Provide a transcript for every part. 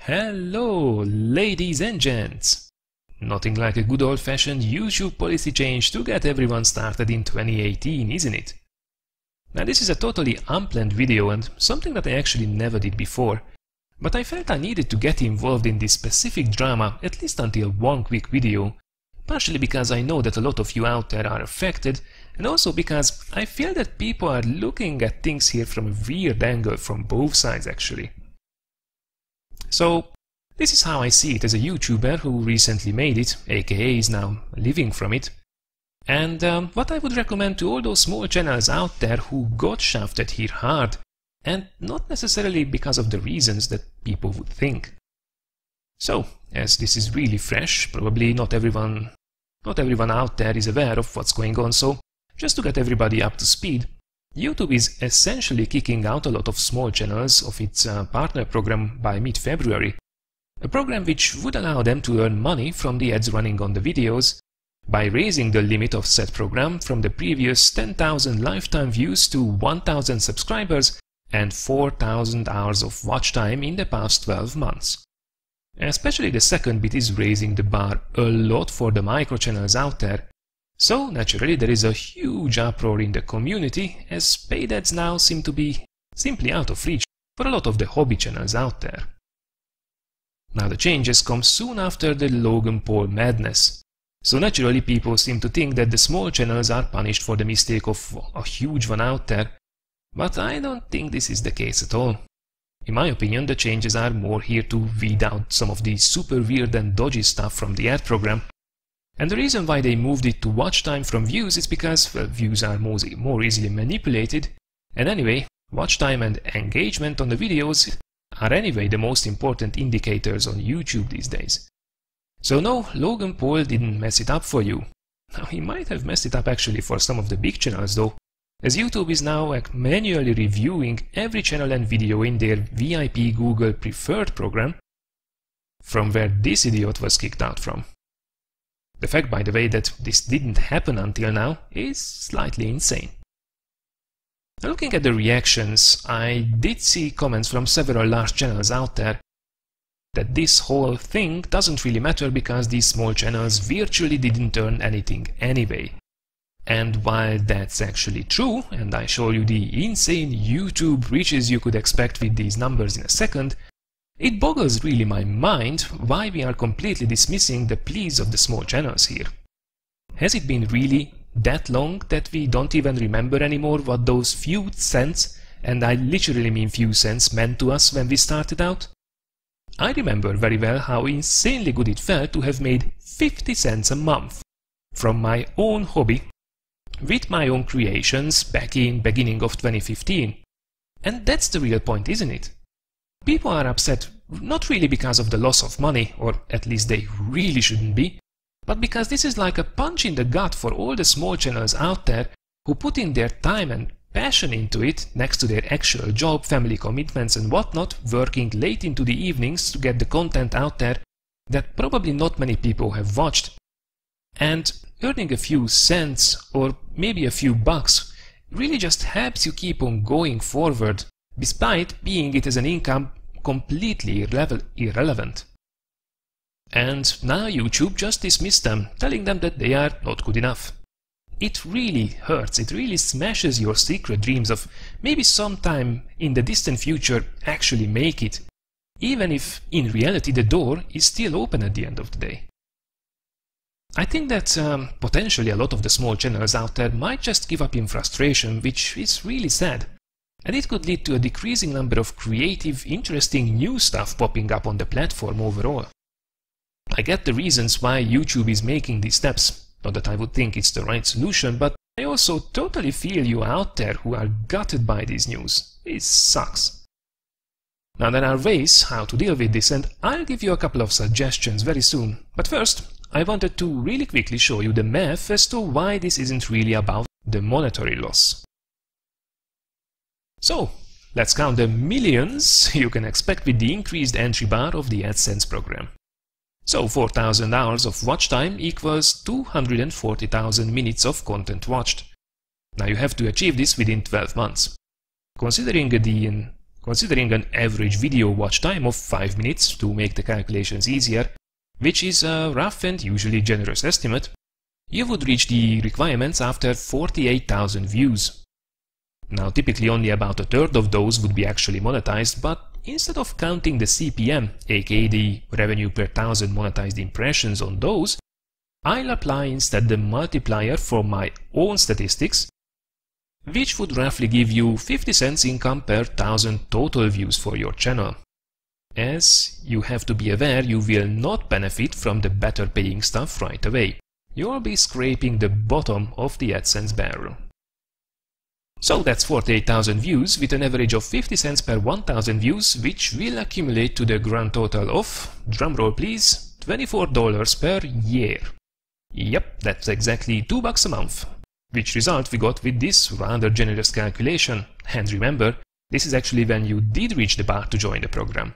Hello, ladies and gents! Nothing like a good old-fashioned YouTube policy change to get everyone started in 2018, isn't it? Now this is a totally unplanned video and something that I actually never did before, but I felt I needed to get involved in this specific drama at least until one quick video, partially because I know that a lot of you out there are affected, and also because I feel that people are looking at things here from a weird angle from both sides actually. So, this is how I see it as a YouTuber who recently made it, aka is now living from it. And what I would recommend to all those small channels out there who got shafted here hard, and not necessarily because of the reasons that people would think. So, as this is really fresh, probably not everyone out there is aware of what's going on, so just to get everybody up to speed, YouTube is essentially kicking out a lot of small channels of its partner program by mid-February, a program which would allow them to earn money from the ads running on the videos by raising the limit of said program from the previous 10,000 lifetime views to 1,000 subscribers and 4,000 hours of watch time in the past 12 months. Especially the second bit is raising the bar a lot for the micro channels out there. So, naturally, there is a huge uproar in the community, as paid ads now seem to be simply out of reach for a lot of the hobby channels out there. Now, the changes come soon after the Logan Paul madness. So, naturally, people seem to think that the small channels are punished for the mistake of a huge one out there. But I don't think this is the case at all. In my opinion, the changes are more here to weed out some of the super weird and dodgy stuff from the ad program. And the reason why they moved it to watch time from views is because, well, views are more easily manipulated, and anyway, watch time and engagement on the videos are anyway the most important indicators on YouTube these days. So no, Logan Paul didn't mess it up for you. Now, he might have messed it up actually for some of the big channels though, as YouTube is now manually reviewing every channel and video in their VIP Google Preferred program, from where this idiot was kicked out from. The fact, by the way, that this didn't happen until now is slightly insane. Now, looking at the reactions, I did see comments from several large channels out there that this whole thing doesn't really matter because these small channels virtually didn't earn anything anyway. And while that's actually true, and I show you the insane YouTube reaches you could expect with these numbers in a second, it boggles really my mind why we are completely dismissing the pleas of the small channels here. Has it been really that long that we don't even remember anymore what those few cents, and I literally mean few cents, meant to us when we started out? I remember very well how insanely good it felt to have made 50 cents a month from my own hobby with my own creations back in beginning of 2015. And that's the real point, isn't it? People are upset not really because of the loss of money, or at least they really shouldn't be, but because this is like a punch in the gut for all the small channels out there who put in their time and passion into it next to their actual job, family commitments and whatnot, working late into the evenings to get the content out there that probably not many people have watched. And earning a few cents or maybe a few bucks really just helps you keep on going forward, despite being it as an income completely irrelevant. And now YouTube just dismissed them, telling them that they are not good enough. It really hurts, it really smashes your secret dreams of maybe sometime in the distant future actually make it, even if in reality the door is still open at the end of the day. I think that potentially a lot of the small channels out there might just give up in frustration, which is really sad. And it could lead to a decreasing number of creative, interesting new stuff popping up on the platform overall. I get the reasons why YouTube is making these steps, not that I would think it's the right solution, but I also totally feel you out there who are gutted by this news. It sucks. Now there are ways how to deal with this, and I'll give you a couple of suggestions very soon. But first, I wanted to really quickly show you the math as to why this isn't really about the monetary loss. So, let's count the millions you can expect with the increased entry bar of the AdSense program. So 4,000 hours of watch time equals 240,000 minutes of content watched. Now you have to achieve this within 12 months. Considering the considering an average video watch time of 5 minutes to make the calculations easier, which is a rough and usually generous estimate, you would reach the requirements after 48,000 views. Now typically only about a third of those would be actually monetized, but instead of counting the CPM, aka the revenue per thousand monetized impressions on those, I'll apply instead the multiplier for my own statistics, which would roughly give you 50 cents income per 1,000 total views for your channel. As you have to be aware, you will not benefit from the better paying stuff right away. You'll be scraping the bottom of the AdSense barrel. So that's 48,000 views with an average of 50 cents per 1,000 views, which will accumulate to the grand total of, drumroll please, $24 per year. Yep, that's exactly $2 a month. Which result we got with this rather generous calculation. And remember, this is actually when you did reach the bar to join the program.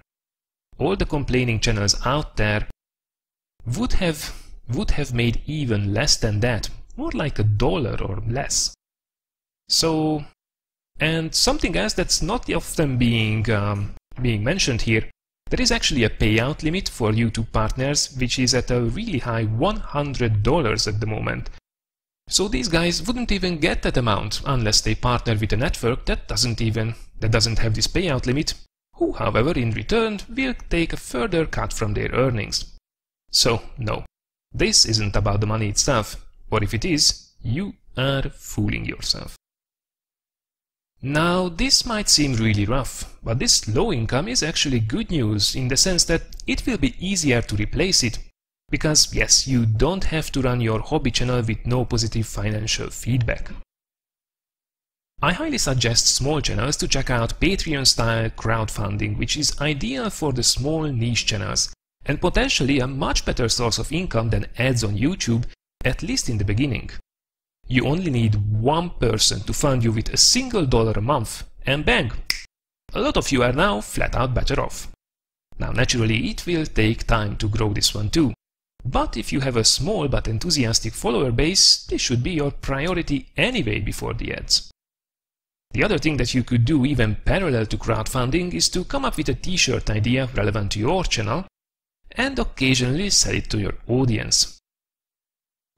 All the complaining channels out there would have made even less than that, more like $1 or less. So, and something else that's not often being mentioned here, there is actually a payout limit for YouTube partners, which is at a really high $100 at the moment. So these guys wouldn't even get that amount unless they partner with a network that doesn't have this payout limit, who, however, in return will take a further cut from their earnings. So no, this isn't about the money itself, or if it is, you are fooling yourself. Now, this might seem really rough, but this low income is actually good news in the sense that it will be easier to replace it. Because yes, you don't have to run your hobby channel with no positive financial feedback. I highly suggest small channels to check out Patreon-style crowdfunding, which is ideal for the small niche channels, and potentially a much better source of income than ads on YouTube, at least in the beginning. You only need one person to fund you with $1 a month, and bang! A lot of you are now flat out better off. Now naturally it will take time to grow this one too, but if you have a small but enthusiastic follower base, this should be your priority anyway before the ads. The other thing that you could do even parallel to crowdfunding is to come up with a t-shirt idea relevant to your channel and occasionally sell it to your audience.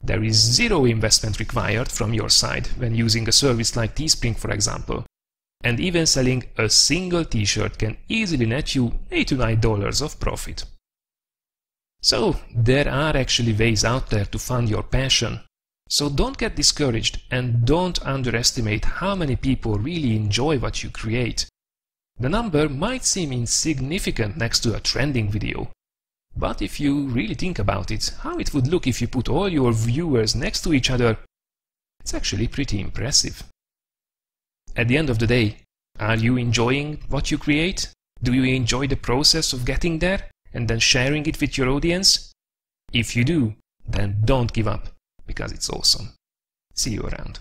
There is zero investment required from your side when using a service like Teespring, for example, and even selling a single t-shirt can easily net you $8 to $9 of profit. So there are actually ways out there to fund your passion. So don't get discouraged and don't underestimate how many people really enjoy what you create. The number might seem insignificant next to a trending video, but if you really think about it, how it would look if you put all your viewers next to each other, it's actually pretty impressive. At the end of the day, are you enjoying what you create? Do you enjoy the process of getting there and then sharing it with your audience? If you do, then don't give up, because it's awesome. See you around.